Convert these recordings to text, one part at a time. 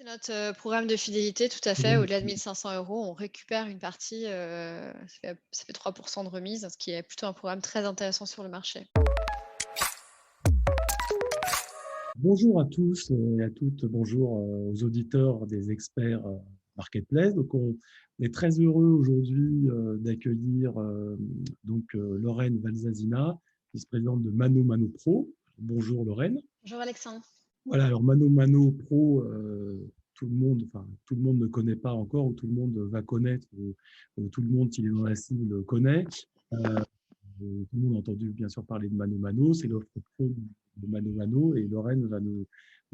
C'est notre, programme de fidélité, tout à fait. Au-delà de 1 500 €, on récupère une partie, ça fait 3 de remise, ce qui est plutôt un programme très intéressant sur le marché. Bonjour à tous et à toutes, bonjour aux auditeurs des experts Marketplace. Donc, on est très heureux aujourd'hui d'accueillir Lorraine Valzazina, vice-présidente de Mano Mano Pro. Bonjour Lorraine. Bonjour Alexandre. Voilà, alors Mano Mano Pro, tout le monde ne connaît pas encore, ou tout le monde va connaître, ou tout le monde qui est dans la cible connaît. Tout le monde a entendu bien sûr parler de Mano Mano, c'est l'offre pro de Mano Mano, et Lorraine va nous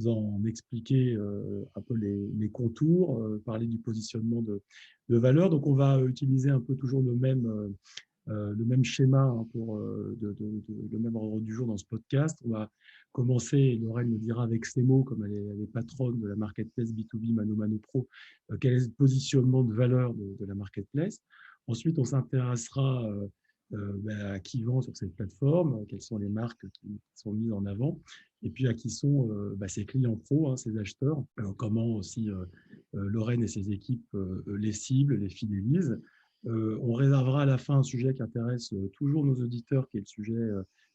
en expliquer un peu les contours, parler du positionnement de valeur. Donc on va utiliser un peu toujours le même schéma pour le même ordre du jour dans ce podcast. On va commencer, et Lorraine le dira avec ses mots, comme elle est patronne de la marketplace B2B Mano Mano Pro, quel est le positionnement de valeur de la marketplace. Ensuite, on s'intéressera à qui vend sur cette plateforme, quelles sont les marques qui sont mises en avant, et puis à qui sont ses clients pro, hein, ses acheteurs, comment aussi Lorraine et ses équipes les ciblent, les fidélisent. On réservera à la fin un sujet qui intéresse toujours nos auditeurs, qui est le sujet,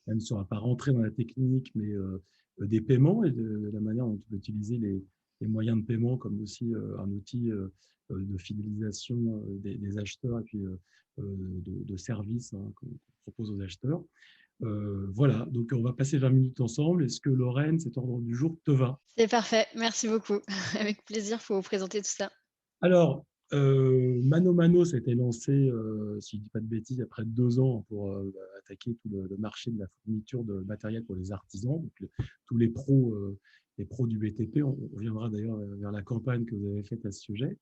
elle ne sera pas rentrée dans la technique, mais des paiements et de la manière dont on peut utiliser les moyens de paiement comme aussi un outil de fidélisation des acheteurs et puis de services, hein, qu'on propose aux acheteurs. Voilà, donc on va passer 20 minutes ensemble. Est-ce que Lorraine, cet ordre du jour te va? C'est parfait, merci beaucoup. Avec plaisir pour vous présenter tout ça. Alors, Mano Mano s'était lancé, si je ne dis pas de bêtises, il y a près de 2 ans pour attaquer tout le marché de la fourniture de matériel pour les artisans, donc tous les pros du BTP. On reviendra d'ailleurs vers la campagne que vous avez faite à ce sujet.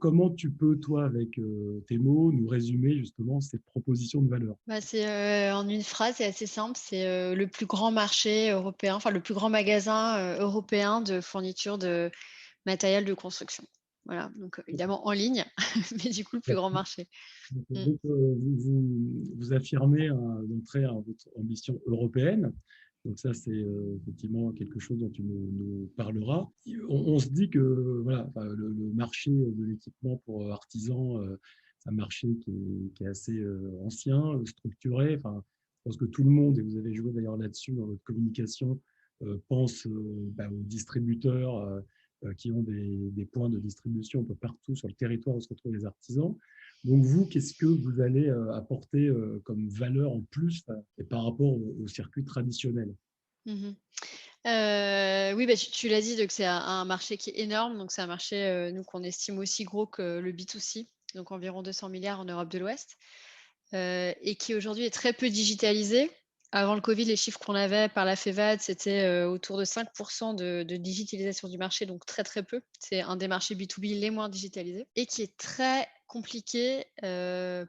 Comment tu peux, toi, avec tes mots, nous résumer justement cette proposition de valeur? Bah, c'est, en une phrase, c'est assez simple, c'est, le plus grand marché européen, enfin le plus grand magasin, européen de fourniture de matériel de construction. Voilà, donc évidemment en ligne, mais du coup le plus grand marché. Mmh. Donc, vous affirmez d'entrée votre ambition européenne. Donc ça, c'est effectivement quelque chose dont tu nous parleras. On se dit que voilà, enfin, le marché de l'équipement pour artisans, c'est un marché qui est assez ancien, structuré. Enfin, je pense que tout le monde, et vous avez joué d'ailleurs là-dessus dans votre communication, pense aux distributeurs qui ont des points de distribution un peu partout sur le territoire où se retrouvent les artisans. Donc vous, qu'est-ce que vous allez apporter comme valeur en plus et par rapport au circuit traditionnel? Mmh. Oui, bah, tu l'as dit, donc c'est un marché qui est énorme. Donc c'est un marché, nous, qu'on estime aussi gros que le B2C, donc environ 200 milliards en Europe de l'Ouest, et qui aujourd'hui est très peu digitalisé. Avant le covid, les chiffres qu'on avait par la FEVAD, c'était, autour de 5 de digitalisation du marché, donc très, très peu. C'est un des marchés B2B les moins digitalisés et qui est très compliqué,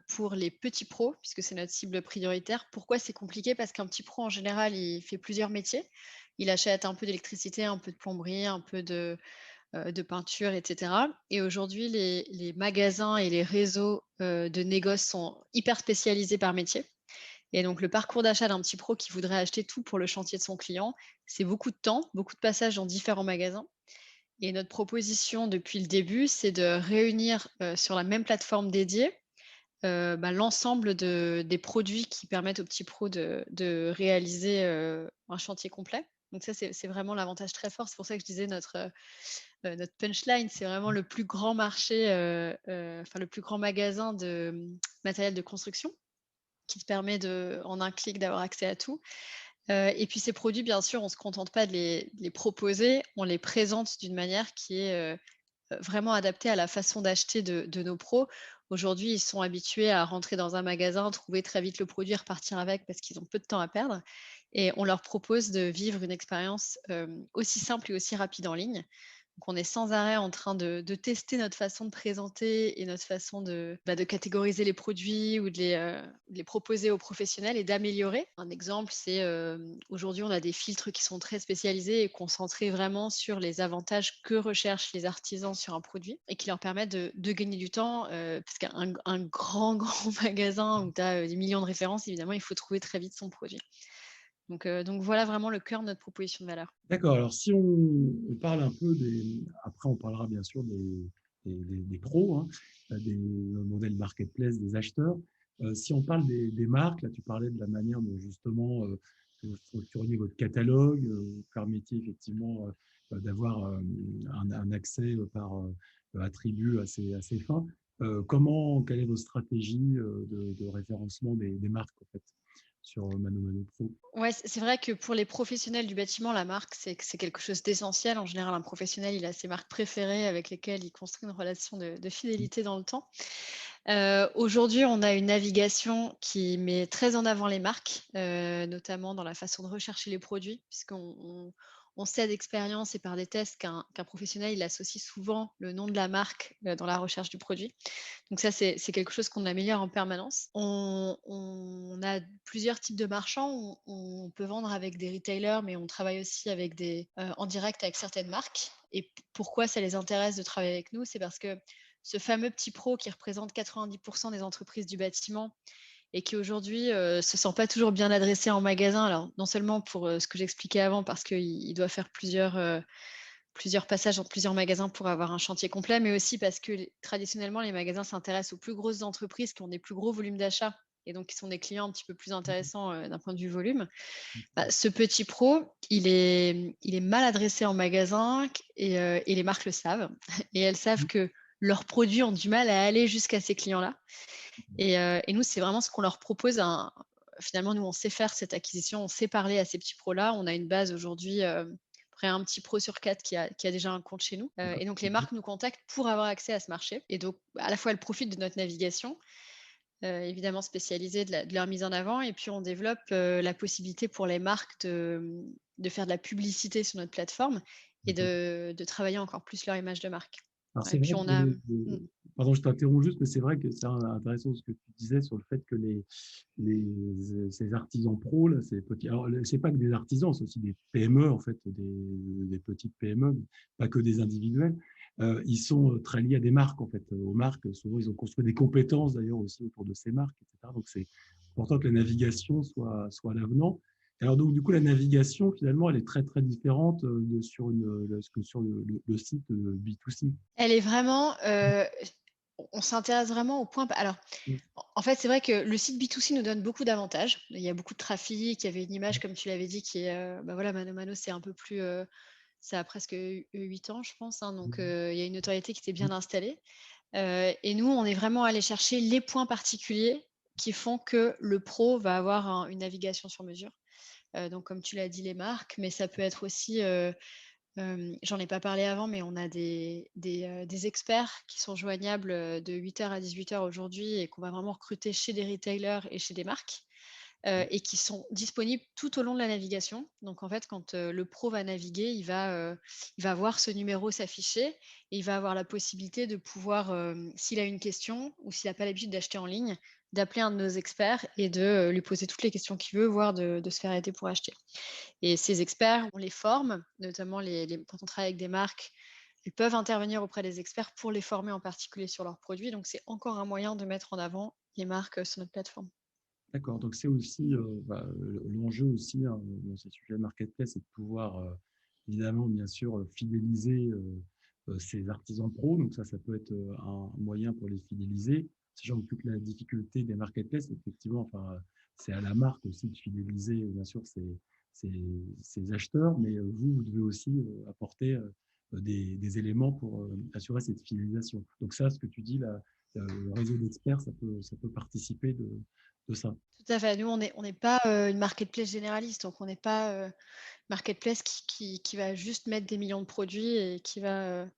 pour les petits pros, puisque c'est notre cible prioritaire. Pourquoi c'est compliqué? Parce qu'un petit pro, en général, il fait plusieurs métiers. Il achète un peu d'électricité, un peu de plomberie, un peu de peinture, et cetera. Et aujourd'hui, les magasins et les réseaux, de négoce sont hyper spécialisés par métier. Et donc le parcours d'achat d'un petit pro qui voudrait acheter tout pour le chantier de son client, c'est beaucoup de temps, beaucoup de passages dans différents magasins. Et notre proposition depuis le début, c'est de réunir, sur la même plateforme dédiée, l'ensemble des produits qui permettent aux petits pros de réaliser, un chantier complet. Donc ça, c'est vraiment l'avantage très fort. C'est pour ça que je disais notre punchline, c'est vraiment le plus grand marché, enfin le plus grand magasin de, matériel de construction qui te permet en un clic d'avoir accès à tout. Et puis ces produits, bien sûr, on ne se contente pas de les proposer, on les présente d'une manière qui est, vraiment adapté à la façon d'acheter de nos pros. Aujourd'hui, ils sont habitués à rentrer dans un magasin, trouver très vite le produit, repartir avec parce qu'ils ont peu de temps à perdre, et on leur propose de vivre une expérience, aussi simple et aussi rapide en ligne. Donc on est sans arrêt en train de tester notre façon de présenter et notre façon de catégoriser les produits ou de les proposer aux professionnels et d'améliorer. Un exemple, c'est, aujourd'hui, on a des filtres qui sont très spécialisés et concentrés vraiment sur les avantages que recherchent les artisans sur un produit et qui leur permettent de gagner du temps, parce qu'un grand, grand magasin où tu as, des millions de références, évidemment, il faut trouver très vite son produit. Donc voilà vraiment le cœur de notre proposition de valeur. D'accord. Alors, si on parle un peu après, on parlera bien sûr des pros, hein, des modèles marketplace, des acheteurs. Si on parle des marques, là, tu parlais de la manière dont justement vous structuriez votre catalogue, vous permettiez effectivement d'avoir un accès par attribut assez fin. Quelle est votre stratégie de référencement des marques en fait, sur Mano Mano Pro? Ouais, c'est vrai que pour les professionnels du bâtiment, la marque, c'est quelque chose d'essentiel. En général, un professionnel, il a ses marques préférées avec lesquelles il construit une relation de fidélité dans le temps. Aujourd'hui, on a une navigation qui met très en avant les marques, notamment dans la façon de rechercher les produits, puisqu'on sait d'expérience et par des tests qu'un professionnel, il associe souvent le nom de la marque, dans la recherche du produit. Donc ça, c'est quelque chose qu'on améliore en permanence. On a plusieurs types de marchands. On peut vendre avec des retailers, mais on travaille aussi avec en direct avec certaines marques. Et pourquoi ça les intéresse de travailler avec nous? C'est parce que ce fameux petit pro qui représente 90 des entreprises du bâtiment et qui aujourd'hui, se sent pas toujours bien adressé en magasin. Alors non seulement pour, ce que j'expliquais avant, parce qu'il doit faire plusieurs passages dans plusieurs magasins pour avoir un chantier complet, mais aussi parce que traditionnellement, les magasins s'intéressent aux plus grosses entreprises qui ont des plus gros volumes d'achat et donc qui sont des clients un petit peu plus intéressants d'un point de vue volume. Bah, ce petit pro, il est mal adressé en magasin et les marques le savent et elles savent que leurs produits ont du mal à aller jusqu'à ces clients-là. Et nous, c'est vraiment ce qu'on leur propose. Finalement, nous, on sait faire cette acquisition, on sait parler à ces petits pros-là. On a une base aujourd'hui, près un petit pro sur 4 qui a déjà un compte chez nous. D'accord. Et donc, les marques nous contactent pour avoir accès à ce marché. Et donc, à la fois, elles profitent de notre navigation, évidemment spécialisée, de leur mise en avant. Et puis, on développe la possibilité pour les marques de faire de la publicité sur notre plateforme et D'accord. de travailler encore plus leur image de marque. Alors, Et c'est vrai puis, que on a. pardon, je t'interromps juste, mais c'est vrai que c'est intéressant ce que tu disais sur le fait que ces artisans pros, là, ces petits, alors, c'est pas que des artisans, c'est aussi des PME, en fait, des petites PME, pas que des individuels. Ils sont très liés à des marques, en fait, aux marques. Souvent, ils ont construit des compétences, d'ailleurs, aussi autour de ces marques, etc. Donc, c'est important que la navigation soit à l'avenant. Alors, donc, du coup, la navigation, finalement, elle est très, très différente que sur le site B2C. Elle est vraiment, on s'intéresse vraiment au point alors, Mm. en fait, c'est vrai que le site B2C nous donne beaucoup d'avantages. Il y a beaucoup de trafic, il y avait une image, comme tu l'avais dit, qui est, bah, voilà, Mano Mano, c'est un peu plus, ça a presque 8 ans, je pense, hein, donc il y a une notoriété qui était bien installée. Et nous, on est vraiment allés chercher les points particuliers qui font que le pro va avoir une navigation sur mesure. Donc comme tu l'as dit, les marques, mais ça peut être aussi, j'en ai pas parlé avant, mais on a des experts qui sont joignables, de 8 heures à 18 heures aujourd'hui et qu'on va vraiment recruter chez des retailers et chez des marques, et qui sont disponibles tout au long de la navigation. Donc en fait, quand, le pro va naviguer, il va voir ce numéro s'afficher et il va avoir la possibilité de pouvoir, s'il a une question ou s'il a pas l'habitude d'acheter en ligne, d'appeler un de nos experts et de, lui poser toutes les questions qu'il veut, voire de se faire aider pour acheter. Et ces experts, on les forme, notamment quand on travaille avec des marques, ils peuvent intervenir auprès des experts pour les former en particulier sur leurs produits. Donc, c'est encore un moyen de mettre en avant les marques sur notre plateforme. D'accord, donc c'est aussi l'enjeu aussi hein, dans ces sujets de marketplace, c'est de pouvoir évidemment, bien sûr, fidéliser ces artisans pros. Donc ça peut être un moyen pour les fidéliser. Sachant que toute la difficulté des marketplaces, effectivement, enfin, c'est à la marque aussi de fidéliser, bien sûr, ces acheteurs, mais vous devez aussi apporter des éléments pour assurer cette fidélisation. Donc ça, ce que tu dis là, le réseau d'experts, ça peut participer de ça. Tout à fait. Nous, on n'est pas une marketplace généraliste, donc on n'est pas marketplace qui va juste mettre des millions de produits et qui va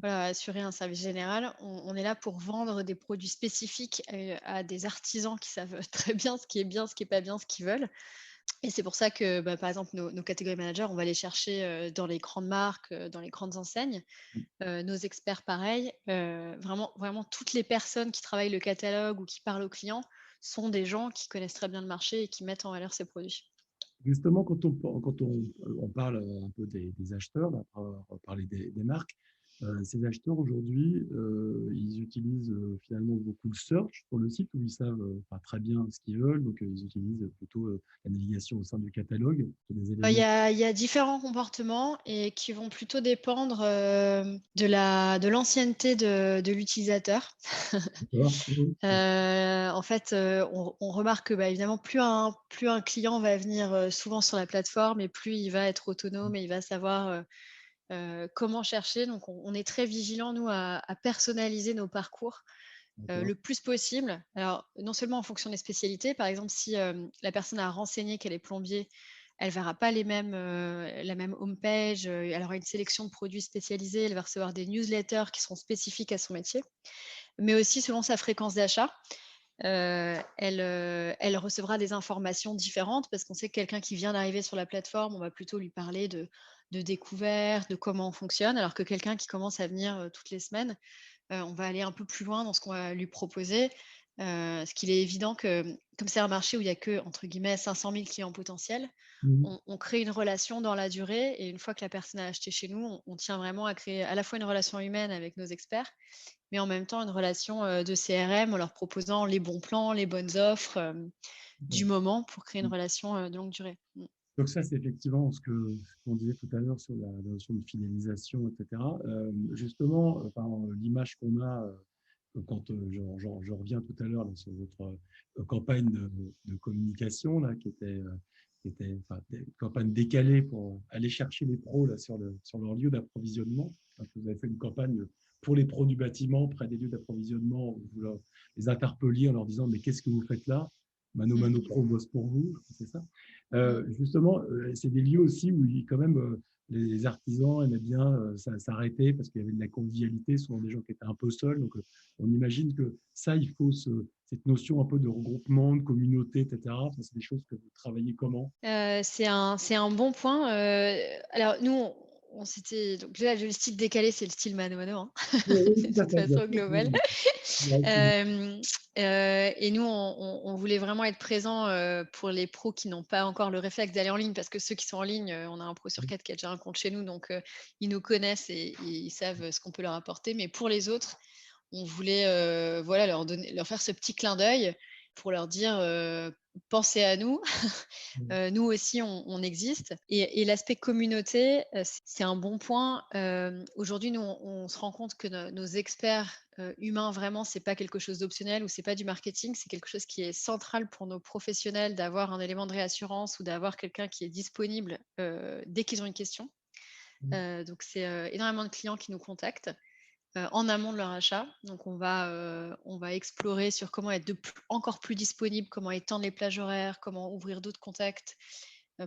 voilà, assurer un service général. On est là pour vendre des produits spécifiques à des artisans qui savent très bien ce qui est bien, ce qui n'est pas bien, ce qu'ils veulent. Et c'est pour ça que, bah, par exemple, nos catégories managers, on va les chercher dans les grandes marques, dans les grandes enseignes. Nos experts, pareil. Vraiment, vraiment, toutes les personnes qui travaillent le catalogue ou qui parlent aux clients sont des gens qui connaissent très bien le marché et qui mettent en valeur ces produits. Justement, quand on parle un peu des acheteurs, là, on va parler des marques, Ces acheteurs aujourd'hui, ils utilisent finalement beaucoup le search sur le site où ils savent pas très bien ce qu'ils veulent, donc ils utilisent plutôt la navigation au sein du catalogue, des Il y éléments. a différents comportements et qui vont plutôt dépendre de l'ancienneté de l'utilisateur. D'accord. Oui. En fait, on remarque que, bah, évidemment, plus un client va venir souvent sur la plateforme et plus il va être autonome et il va savoir comment chercher. Donc, on est très vigilant, nous, à personnaliser nos parcours D'accord. le plus possible. Alors, non seulement en fonction des spécialités, par exemple, si la personne a renseigné qu'elle est plombier, elle verra pas la même homepage, elle aura une sélection de produits spécialisés, elle va recevoir des newsletters qui seront spécifiques à son métier, mais aussi selon sa fréquence d'achat. Elle recevra des informations différentes parce qu'on sait que quelqu'un qui vient d'arriver sur la plateforme, on va plutôt lui parler de découvertes, de comment on fonctionne, alors que quelqu'un qui commence à venir toutes les semaines, on va aller un peu plus loin dans ce qu'on va lui proposer. Parce qu'il est évident que, comme c'est un marché où il y a que, entre guillemets, 500 000 clients potentiels, Mhm. on crée une relation dans la durée et une fois que la personne a acheté chez nous, on tient vraiment à créer à la fois une relation humaine avec nos experts, mais en même temps une relation de CRM en leur proposant les bons plans, les bonnes offres du moment pour créer une relation de longue durée. Donc ça, c'est effectivement ce qu'on disait tout à l'heure sur la notion de fidélisation, etc. Justement, l'image qu'on a quand je reviens tout à l'heure là, sur votre campagne de communication là, qui était enfin, une campagne décalée pour aller chercher les pros là, sur leur lieu d'approvisionnement. Parce que vous avez fait une campagne pour les pros du bâtiment, près des lieux d'approvisionnement, où vous les interpelliez en leur disant mais qu'est-ce que vous faites là? Mano Pro bosse pour vous, c'est ça. Justement, c'est des lieux aussi où quand même les artisans aimaient bien s'arrêter parce qu'il y avait de la convivialité, souvent des gens qui étaient un peu seuls. Donc, on imagine que ça, il faut cette notion un peu de regroupement, de communauté, etc. Ça, c'est des choses que vous travaillez comment? C'est un bon point. Alors nous, on s'était donc là, le style décalé, c'est le style mano mano, hein, Oui, oui, de tout à toute fait, bien façon sûr. globale. Oui, Hem, et nous, on voulait vraiment être présents, pour les pros qui n'ont pas encore le réflexe d'aller en ligne, parce que ceux qui sont en ligne, on a un pro sur 4 qui a déjà un compte chez nous, donc ils nous connaissent et ils savent ce qu'on peut leur apporter. Mais pour les autres, on voulait, voilà, leur faire ce petit clin d'œil pour leur dire, «Pensez à nous». Nous aussi, on existe et l'aspect communauté, c'est un bon point. Aujourd'hui, nous, on se rend compte que nos experts, humains, vraiment, c'est pas quelque chose d'optionnel ou c'est pas du marketing, c'est quelque chose qui est central pour nos professionnels d'avoir un élément de réassurance ou d'avoir quelqu'un qui est disponible, dès qu'ils ont une question. Donc c'est, énormément de clients qui nous contactent en amont de leur achat. Donc on va explorer sur comment être encore plus disponible, comment étendre les plages horaires, comment ouvrir d'autres contacts.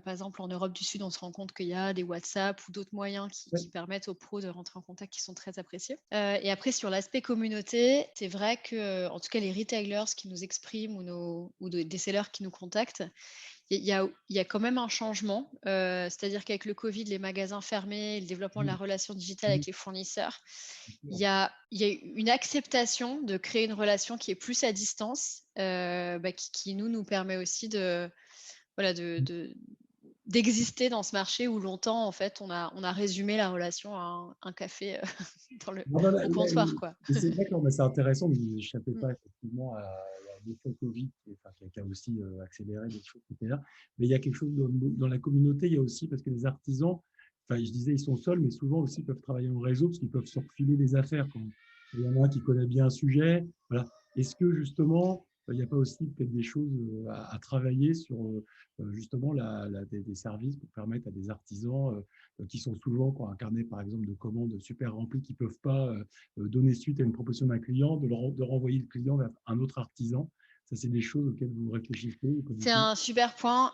Par exemple, en Europe du Sud, on se rend compte qu'il y a des WhatsApp ou d'autres moyens qui permettent aux pros de rentrer en contact qui sont très appréciés. Et après, sur l'aspect communauté, c'est vrai que, en tout cas, les retailers qui nous expriment des sellers qui nous contactent, il y a quand même un changement. C'est-à-dire qu'avec le Covid, les magasins fermés, le développement de la relation digitale avec les fournisseurs, il y a une acceptation de créer une relation qui est plus à distance, qui nous permet aussi voilà, d'exister dans ce marché où longtemps, en fait, on a résumé la relation à un café Non, non, au comptoir, quoi. c'est d'accord, mais c'est intéressant, vous n'échappez Mmh. pas effectivement à l'effet Covid qui a aussi accéléré des choses qui étaient là. Mais il y a quelque chose dans la communauté, il y a aussi, parce que les artisans, enfin, je disais, ils sont seuls, mais souvent aussi peuvent travailler en réseau parce qu'ils peuvent se refiler des affaires. Quand il y en a un qui connaît bien un sujet, voilà. Est-ce que justement, il n'y a pas aussi peut-être des choses à travailler sur justement des services pour permettre à des artisans qui sont souvent qui ont un carnet, par exemple, de commandes super rempli, qui ne peuvent pas donner suite à une proposition d'un client, de renvoyer le client vers un autre artisan. Ça, c'est des choses auxquelles vous réfléchissez ou pas du C'est tout? un super point.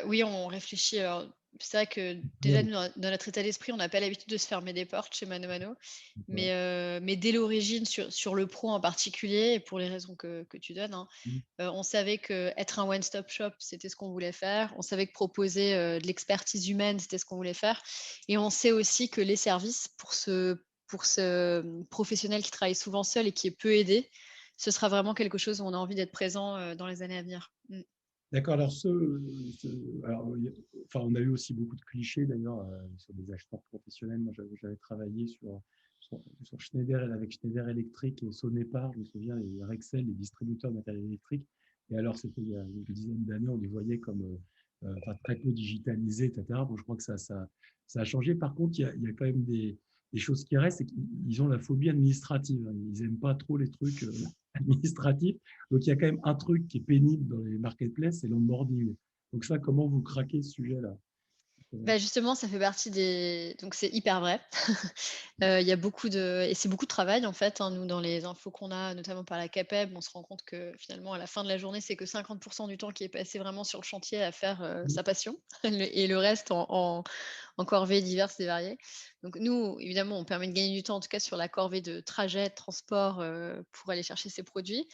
Oui, on réfléchit. Alors, c'est vrai que déjà, Ouais, nous, dans notre état d'esprit, on n'a pas l'habitude de se fermer des portes chez Mano Mano. d'accord. Mais dès l'origine, sur le pro en particulier, et pour les raisons que tu donnes, hein, Mm. on savait qu'être un one-stop shop, c'était ce qu'on voulait faire. On savait que proposer de l'expertise humaine, c'était ce qu'on voulait faire. Et on sait aussi que les services, pour ce professionnel qui travaille souvent seul et qui est peu aidé, ce sera vraiment quelque chose où on a envie d'être présent dans les années à venir. D'accord. Alors, alors, enfin, on a eu aussi beaucoup de clichés d'ailleurs sur des acheteurs professionnels. Moi, j'avais travaillé sur sur Schneider, avec Schneider Electric et Sonepar, je me souviens, les Rexel, les distributeurs de matériel électrique. Et alors, c'était il y a une dizaine d'années, on les voyait comme enfin, très peu digitalisés, etc. Bon, je crois que ça a changé. Par contre, il y a quand même des choses qui restent, c'est qu'ils ont la phobie administrative. Ils n'aiment pas trop les trucs administratifs. Donc, il y a quand même un truc qui est pénible dans les marketplaces, c'est l'onboarding. Donc ça, comment vous craquez ce sujet-là? Bah, justement, ça fait partie des donc c'est hyper vrai. Il y a beaucoup de et c'est beaucoup de travail, en fait, hein. Nous, dans les infos qu'on a, notamment par la CAPEB, on se rend compte que, finalement, à la fin de la journée, c'est que 50 du temps qui est passé vraiment sur le chantier à faire, sa passion et le reste en corvées diverses et variées. Donc nous, évidemment, on permet de gagner du temps, en tout cas sur la corvée de trajet, de transport, pour aller chercher ces produits.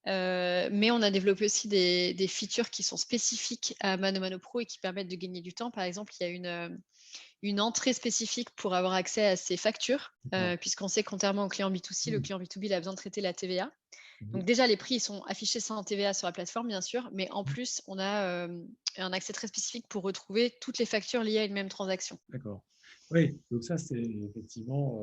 Mais on a développé aussi des features qui sont spécifiques à Mano Mano Pro et qui permettent de gagner du temps. Par exemple, il y a une entrée spécifique pour avoir accès à ses factures, puisqu'on sait que contrairement au client B2C, le client B2B, il a besoin de traiter la TVA. Donc déjà, les prix ils sont affichés sans TVA sur la plateforme, bien sûr, mais en plus, on a un accès très spécifique pour retrouver toutes les factures liées à une même transaction. D'accord. Oui, donc ça, c'est effectivement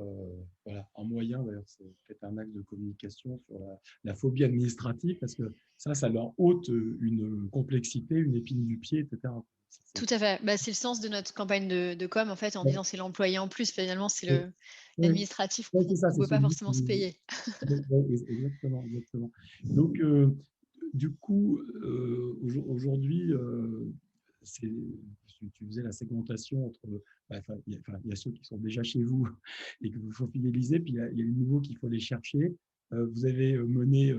voilà, un moyen, d'ailleurs, c'est peut-être un axe de communication sur la phobie administrative, parce que ça leur ôte une complexité, une épine du pied, etc. Tout à fait. Bah, c'est le sens de notre campagne de com, en fait, en Ouais, disant c'est l'employé en plus. Finalement, c'est ouais, ouais, l'administratif ouais, qu'on c'est ça, ne c'est peut pas celui forcément se qui… payer. Ouais, exactement, exactement. Donc, du coup, aujourd'hui, tu faisais la segmentation entre, enfin, il y a ceux qui sont déjà chez vous et que vous faut fidéliser, puis il y a les nouveaux qu'il faut aller chercher. Vous avez mené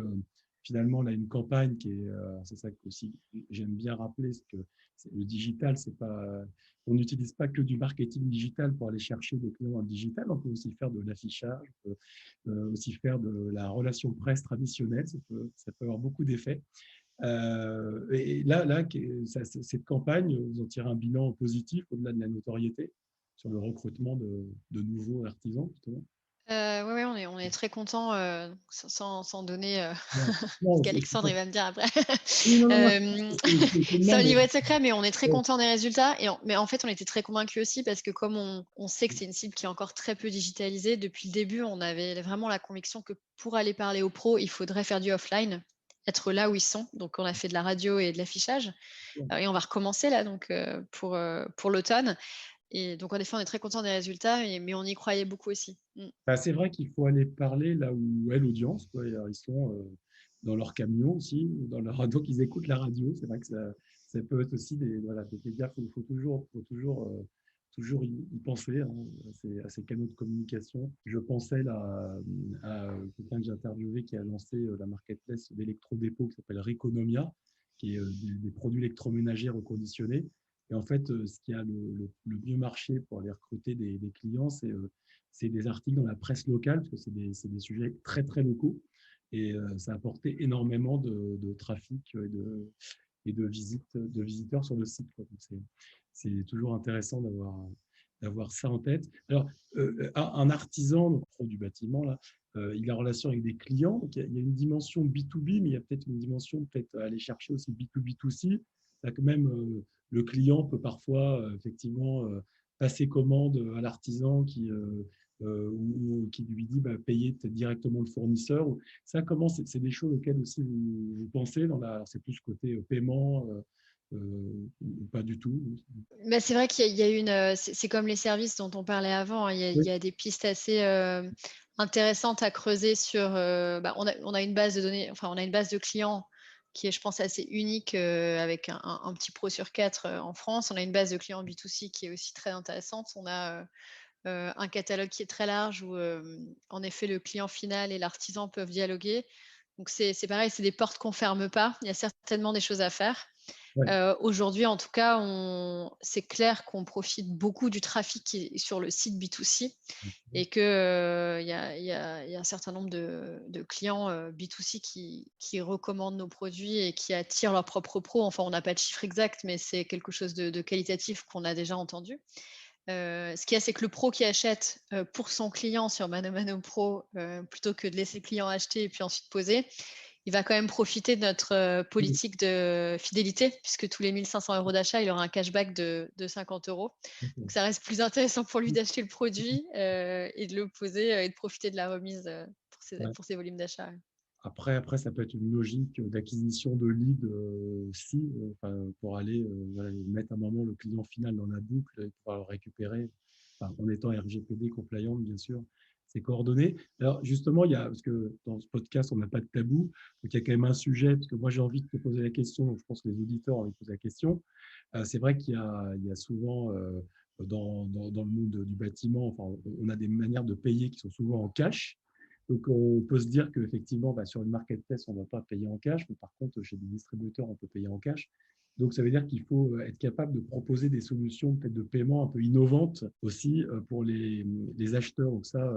finalement là une campagne qui est, c'est ça que aussi j'aime bien rappeler, c'est que le digital, c'est pas, on n'utilise pas que du marketing digital pour aller chercher des clients en digital, on peut aussi faire de l'affichage, on peut aussi faire de la relation presse traditionnelle, ça peut avoir beaucoup d'effets. Et là cette campagne, vous en tirez un bilan positif au-delà de la notoriété sur le recrutement de nouveaux artisans, justement. Ouais, ouais, on est très contents, sans donner, Ouais. ce Non, qu'Alexandre, il va me dire après. oui, non, non, non, Hem, c'est c'est un mais, livret de secret, mais on est très ouais, contents des résultats mais en fait, on était très convaincus aussi parce que comme on sait que c'est une cible qui est encore très peu digitalisée, depuis le début, on avait vraiment la conviction que pour aller parler aux pros, il faudrait faire du offline, être là où ils sont. Donc on a fait de la radio et de l'affichage, et on va recommencer là donc, pour l'automne. Et donc en effet, on est très contents des résultats mais on y croyait beaucoup aussi. Mmh. bah, c'est vrai qu'il faut aller parler là où est l'audience, quoi. Ils sont dans leur camion aussi, dans leur radio, qu'ils écoutent la radio. C'est vrai que ça peut être aussi voilà, des médias. Faut toujours y penser, hein, à ces canaux de communication. Je pensais là, à quelqu'un que j'ai interviewé qui a lancé la marketplace d'électro-dépôt qui s'appelle Reconomia, qui est des produits électroménagers reconditionnés. Et en fait, ce qui a le mieux marché pour aller recruter des clients, c'est des articles dans la presse locale, parce que c'est des sujets très, très locaux. Et ça a apporté énormément de trafic et de visiteurs sur le site, quoi. Donc, c'est toujours intéressant d'avoir ça en tête. Alors, un artisan, donc pro du bâtiment, là, il est en relation avec des clients. Donc il y a une dimension B2B, mais il y a peut-être une dimension peut-être aller chercher aussi B2B2C. Que même le client peut parfois effectivement passer commande à l'artisan ou qui lui dit bah, payer directement le fournisseur. Ça, comment c'est des choses auxquelles aussi vous pensez c'est plus côté paiement ou pas du tout? Bah, c'est vrai qu'il y a une, c'est comme les services dont on parlait avant, hein. Il y Oui, a des pistes assez, intéressantes à creuser sur, bah, on a une base de données, enfin, on a une base de clients qui est, je pense, assez unique, avec un petit pro sur 4 en France. On a une base de clients B2C qui est aussi très intéressante. On a, un catalogue qui est très large où, en effet, le client final et l'artisan peuvent dialoguer. Donc c'est pareil, c'est des portes qu'on ferme pas. Il y a certainement des choses à faire. ouais. Aujourd'hui, en tout cas, c'est clair qu'on profite beaucoup du trafic qui est sur le site B2C et que, il y a un certain nombre de clients, B2C qui recommandent nos produits et qui attirent leurs propres pros. Enfin, on n'a pas de chiffre exact, mais c'est quelque chose de qualitatif qu'on a déjà entendu. Ce qu'il y a, c'est que le pro qui achète, pour son client sur Mano Mano Pro, plutôt que de laisser le client acheter et puis ensuite poser, il va quand même profiter de notre politique de fidélité, puisque tous les 1 500 € d'achat, il aura un cashback de 50 €. Donc ça reste plus intéressant pour lui d'acheter le produit, et de le poser, et de profiter de la remise, Ouais. pour ses volumes d'achat. Après, ça peut être une logique d'acquisition de leads si, pour aller voilà, mettre un moment le client final dans la boucle et pouvoir le récupérer, en étant RGPD compliant, bien sûr, ses coordonnées. Alors, justement, parce que dans ce podcast, on n'a pas de tabou, donc il y a quand même un sujet, parce que moi, j'ai envie de te poser la question, donc je pense que les auditeurs ont envie de poser la question. C'est vrai qu'il y a souvent, dans le monde du bâtiment, on a des manières de payer qui sont souvent en cash. Donc, on peut se dire qu'effectivement, sur une marketplace, on ne va pas payer en cash, mais par contre, chez des distributeurs, on peut payer en cash. Donc, ça veut dire qu'il faut être capable de proposer des solutions peut-être de paiement un peu innovantes aussi pour les acheteurs. Donc, ça,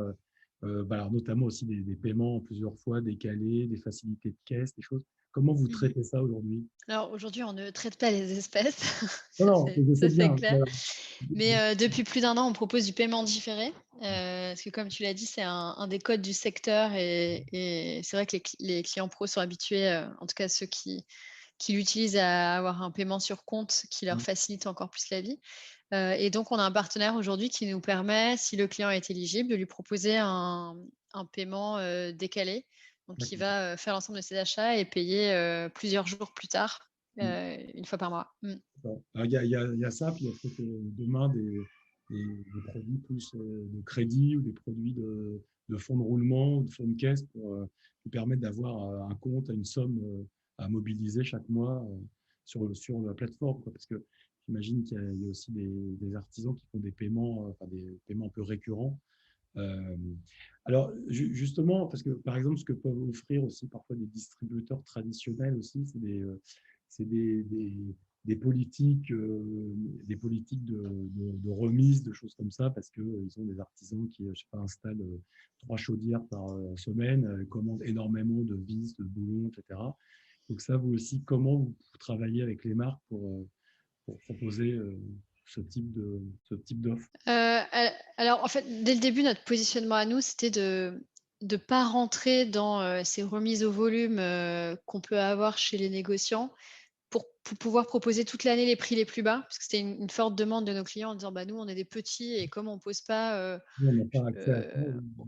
alors notamment aussi des paiements plusieurs fois décalés, des facilités de caisse, des choses. Comment vous Mmh. traitez ça aujourd'hui? Alors aujourd'hui, on ne traite pas les espèces, Non, non, je sais ça c'est bien. clair. Mais depuis plus d'1 an, on propose du paiement différé, parce que comme tu l'as dit, c'est un des codes du secteur, et c'est vrai que les clients pros sont habitués, en tout cas ceux qui l'utilisent, à avoir un paiement sur compte qui leur facilite encore plus la vie. Et donc on a un partenaire aujourd'hui qui nous permet, si le client est éligible, de lui proposer un paiement, décalé. Donc il va, faire l'ensemble de ses achats et payer, plusieurs jours plus tard, 1 fois par mois. D'accord. Alors, il y a ça, puis il y a peut-être demain des produits plus de crédit ou des produits de fonds de roulement ou de fonds de caisse pour qui permettre d'avoir un compte, une somme à mobiliser chaque mois sur la plateforme, quoi. Parce que j'imagine qu'il y a aussi des artisans qui font des paiements, des paiements un peu récurrents. Euh, alors, justement, parce que par exemple, ce que peuvent offrir aussi parfois des distributeurs traditionnels aussi, c'est des politiques, de remise, de choses comme ça, parce qu'ils ont des artisans qui, je sais pas, installent 3 chaudières par semaine, commandent énormément de vis, de boulons, etc. Donc ça, vous aussi, comment vous travaillez avec les marques pour proposer ce type d'offre? Alors en fait, dès le début, notre positionnement à nous, c'était de pas rentrer dans, ces remises au volume, qu'on peut avoir chez les négociants, pour pouvoir proposer toute l'année les prix les plus bas, parce que c'était une forte demande de nos clients en disant: «Bah, nous, on est des petits et comme on pose pas, Nous, on n'a pas accès à ça.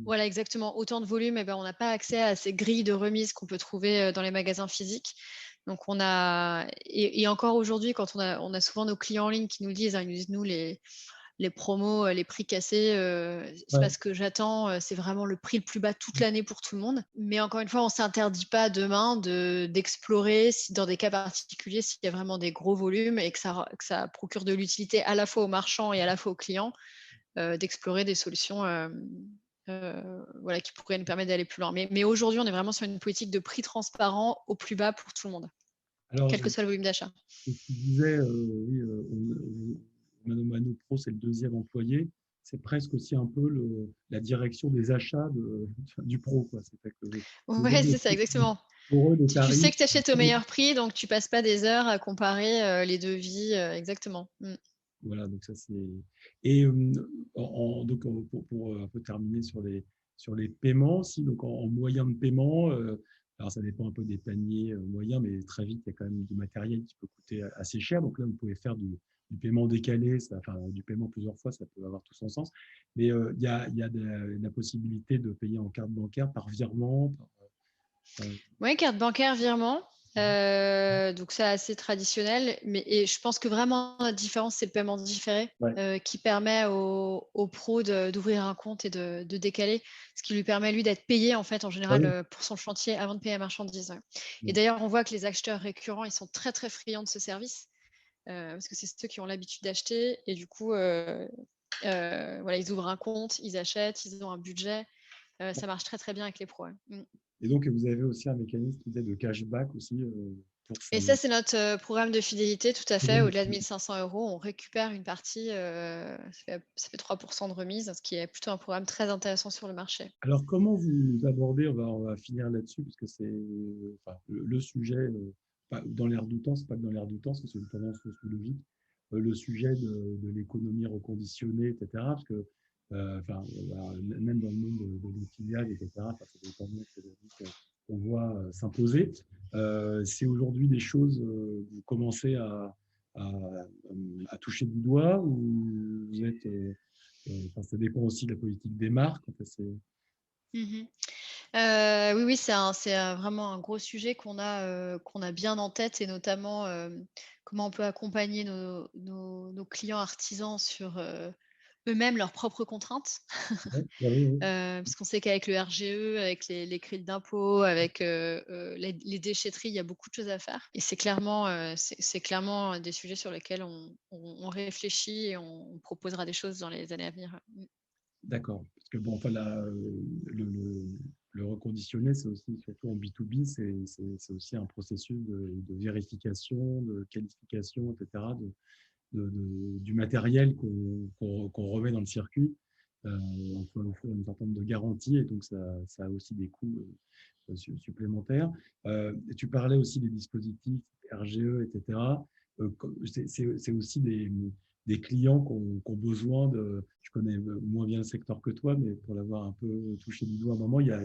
voilà exactement, autant de volume, et ben, on n'a pas accès à ces grilles de remise qu'on peut trouver, dans les magasins physiques». Donc on a, et encore aujourd'hui, quand on a souvent nos clients en ligne qui nous le disent, hein, ils nous disent: «Nous, les promos, les prix cassés, c'est pas Ouais. ce que j'attends, c'est vraiment le prix le plus bas toute l'année pour tout le monde». Mais encore une fois, on s'interdit pas demain d'explorer, si dans des cas particuliers, s'il y a vraiment des gros volumes et que ça procure de l'utilité à la fois aux marchands et à la fois aux clients, d'explorer des solutions, voilà, qui pourraient nous permettre d'aller plus loin. Mais aujourd'hui, on est vraiment sur une politique de prix transparent au plus bas pour tout le monde, Alors, quel que soit le volume d'achat. tu disais, oui, Mano Mano Pro, c'est le deuxième employé. C'est presque aussi un peu la direction des achats du pro, quoi. C'est-à-dire que les Ouais, c'est ça, objectifs, exactement. pour eux, les Tu sais tarifs. que tu achètes au meilleur prix, donc tu passes pas des heures à comparer, les devis, exactement. Voilà, donc ça c'est. Et donc pour un peu terminer sur les paiements, si donc en moyen de paiement, alors ça dépend un peu des paniers moyens, mais très vite il y a quand même du matériel qui peut coûter assez cher. Donc là vous pouvez faire du paiement décalé, du paiement plusieurs fois, ça peut avoir tout son sens. Mais il y a la possibilité de payer en carte bancaire par virement. Ouais, carte bancaire, virement, donc c'est assez traditionnel, et je pense que vraiment la différence, c'est le paiement différé, Ouais. qui permet au pro d'ouvrir un compte et de décaler, ce qui lui permet, lui, d'être payé, en fait, en Ah général, oui. pour son chantier avant de payer la marchandise, ouais. Et Ouais. d'ailleurs, on voit que les acheteurs récurrents, ils sont très, très friands de ce service, parce que c'est ceux qui ont l'habitude d'acheter, et du coup, voilà, ils ouvrent un compte, ils achètent, ils ont un budget, ça marche très, très bien avec les pros, ouais. Et donc vous avez aussi un mécanisme de cashback aussi pour Et ces. ça, c'est notre, programme de fidélité, tout à fait. Au-delà de 1 500 €, on récupère une partie, ça fait 3 de remise, ce qui est plutôt un programme très intéressant sur le marché. Alors, comment vous abordez, on va finir là-dessus, parce que c'est le sujet, dans l'air du temps, c'est pas que dans l'air du temps, c'est une tendance sociologique, le sujet de l'économie reconditionnée, etc. Parce que, même dans le monde de l'outillage, etc., c'est des tendances aujourd'hui qu'on voit s'imposer. C'est aujourd'hui des choses que vous commencez à, à toucher du doigt ou vous êtes, enfin, ça dépend aussi de la politique des marques. En fait, Mmh. Oui, oui, c'est vraiment un gros sujet qu'on a bien en tête et notamment, comment on peut accompagner nos clients artisans sur, eux-mêmes leurs propres contraintes. ouais, ouais, ouais, Parce qu'on sait qu'avec le RGE, avec les crédits d'impôt, avec, les déchetteries, il y a beaucoup de choses à faire et c'est clairement des sujets sur lesquels on réfléchit et on proposera des choses dans les années à venir. Mmh. d'accord. Parce que bon, enfin, le reconditionner, c'est aussi, surtout en B2B, c'est aussi un processus de vérification, de qualification, etc., du matériel qu'on remet dans le circuit. Il faut offrir un certain nombre de garanties et donc ça a aussi des coûts supplémentaires. Tu parlais aussi des dispositifs RGE, etc. C'est aussi des clients qui ont besoin de. Je connais moins bien le secteur que toi, mais pour l'avoir un peu touché du doigt à un moment, il y a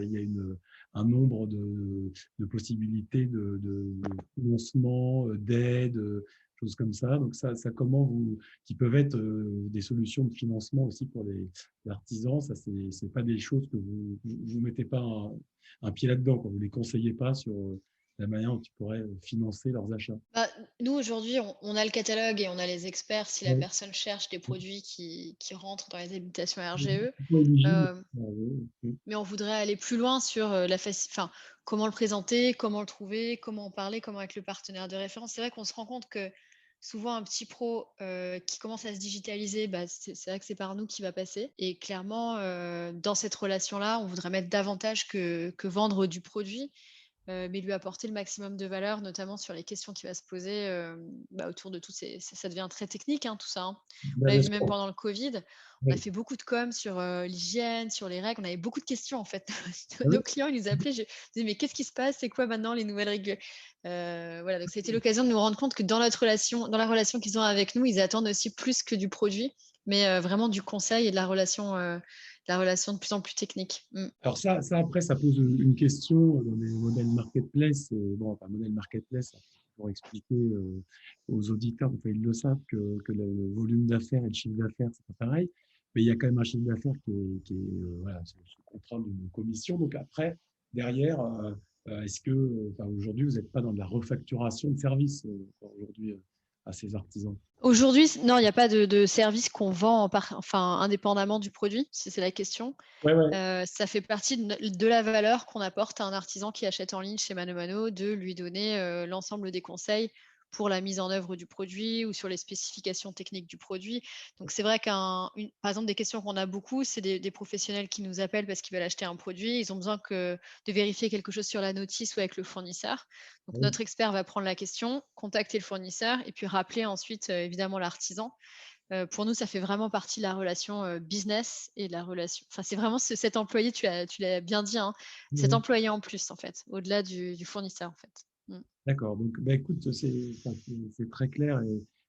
un nombre de possibilités de financement, d'aide, choses comme ça. Donc ça comment vous, qui peuvent être des solutions de financement aussi pour les artisans. Ça, c'est pas des choses que vous mettez pas un pied là-dedans, quoi. Vous ne les conseillez pas sur la manière dont ils pourraient financer leurs achats. Bah, nous aujourd'hui, on a le catalogue et on a les experts si la Ouais. personne cherche des produits qui rentrent dans les habilitations Vous RGE. êtes pas éligible. Hem, mais on voudrait aller plus loin sur, comment le présenter, comment le trouver, comment en parler, comment être le partenaire de référence. C'est vrai qu'on se rend compte que souvent un petit pro, qui commence à se digitaliser, bah, c'est vrai que c'est par nous qu'il va passer et clairement, dans cette relation-là, on voudrait mettre davantage que vendre du produit, mais lui apporter le maximum de valeur, notamment sur les questions qu'il va se poser, autour de toutes ces ça devient très technique, hein, tout ça, hein. On Bah, l'a bien vu même sûr. pendant le covid, on a Oui. fait beaucoup de com sur, l'hygiène, sur les règles. On avait beaucoup de questions, en fait. Ah oui. Nos clients, ils nous appelaient, je disais: «Mais qu'est-ce qui se passe? C'est quoi maintenant les nouvelles règles?» Voilà, donc ça a été l'occasion de nous rendre compte que dans la relation qu'ils ont avec nous, ils attendent aussi plus que du produit, mais vraiment du conseil et de la relation de plus en plus technique. Mmh. Alors ça, après, ça pose une question dans les modèles marketplace. Bon, enfin, modèle marketplace, pour expliquer aux auditeurs, enfin, ils le savent, que le volume d'affaires et le chiffre d'affaires, c'est pas pareil. Mais il y a quand même un chiffre d'affaires voilà, sous contrôle d'une commission. Donc après, derrière, est-ce que, enfin, aujourd'hui, vous n'êtes pas dans de la refacturation de services aujourd'hui à ces artisans? Aujourd'hui, non, il n'y a pas de service qu'on vend indépendamment du produit, si c'est la question. Ouais, ouais. Ça fait partie de la valeur qu'on apporte à un artisan qui achète en ligne chez Mano Mano, de lui donner, l'ensemble des conseils pour la mise en œuvre du produit ou sur les spécifications techniques du produit. Donc c'est vrai par exemple, des questions qu'on a beaucoup, c'est des professionnels qui nous appellent parce qu'ils veulent acheter un produit. Ils ont besoin de vérifier quelque chose sur la notice ou avec le fournisseur. Donc Ouais. notre expert va prendre la question, contacter le fournisseur et puis rappeler ensuite, évidemment l'artisan. Pour nous, ça fait vraiment partie de la relation, business et de la relation c'est vraiment cet employé, tu l'as bien dit, hein, cet Ouais. employé en plus, en fait, au-delà du fournisseur, en fait. Mmh. D'accord. Donc, bah, écoute, enfin, c'est très clair.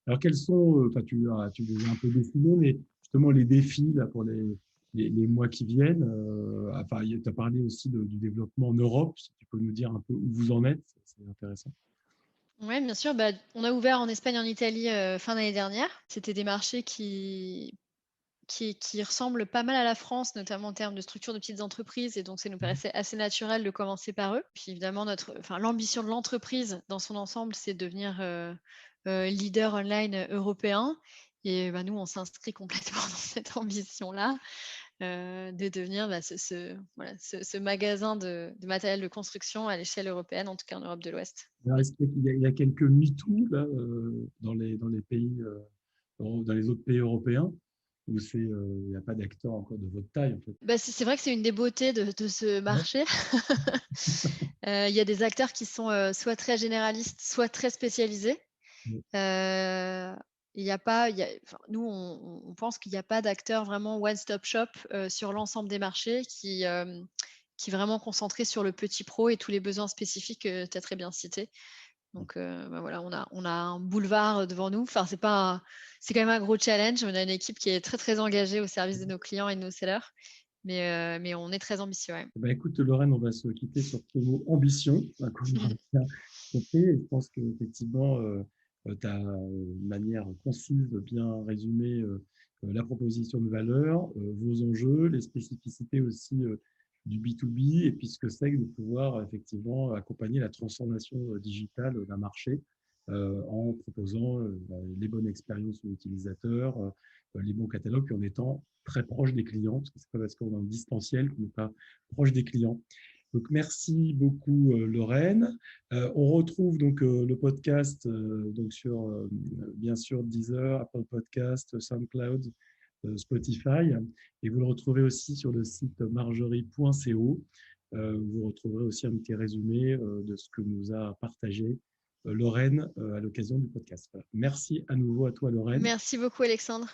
Alors, quels sont, enfin, tu les as un peu dessinés, mais justement les défis là, pour les mois qui viennent. Enfin, tu as parlé aussi du développement en Europe. Si tu peux nous dire un peu où vous en êtes, c'est intéressant. Ouais, bien sûr, bah, on a ouvert en Espagne et en Italie, fin d'année dernière. C'était des marchés qui ressemblent pas mal à la France, notamment en termes de structure de petites entreprises et donc ça nous paraissait assez naturel de commencer par eux. Puis évidemment l'ambition de l'entreprise dans son ensemble, c'est de devenir, leader online, européen et bah, nous, on s'inscrit complètement dans cette ambition-là, de devenir, bah, ce magasin de matériel de construction à l'échelle européenne, en tout cas en Europe de l'Ouest. Alors, est-ce il y a quelques MeToo là, dans les pays, dans les autres pays européens, où il n'y a pas d'acteurs encore de votre taille, en fait? Bah, c'est vrai que c'est une des beautés de ce Ouais. marché. Il y a des acteurs qui sont, soit très généralistes, soit très spécialisés. Heu, nous, on pense qu'il y a pas d'acteur vraiment one stop shop, sur l'ensemble des marchés qui est vraiment concentré sur le petit pro et tous les besoins spécifiques que tu as très bien cités. Donc, voilà, on a un boulevard, devant nous. Enfin, c'est quand même un gros challenge. On a une équipe qui est très, très engagée au service de nos clients et de nos sellers. Mais on est très ambitieux. Ouais. Eh ben, écoute, Lorraine, on va se quitter sur ce mot ambition, comme on a bien compris. Et je pense qu'effectivement, tu as de manière concise bien résumé la proposition de valeur, vos enjeux, les spécificités aussi du B2B, et puis ce que c'est que de pouvoir effectivement accompagner la transformation digitale d'un marché en proposant les bonnes expériences aux utilisateurs, les bons catalogues, puis en étant très proche des clients, parce que c'est pas parce qu'on est en distanciel qu'on n'est pas proche des clients. Donc, merci beaucoup, Lorraine. On retrouve donc le podcast donc sur, bien sûr, Deezer, Apple Podcast, SoundCloud, Spotify. Et vous le retrouvez aussi sur le site marjorie.co. Vous retrouverez aussi un petit résumé de ce que nous a partagé Lorraine à l'occasion du podcast. Voilà. Merci à nouveau à toi, Lorraine. Merci beaucoup, Alexandre.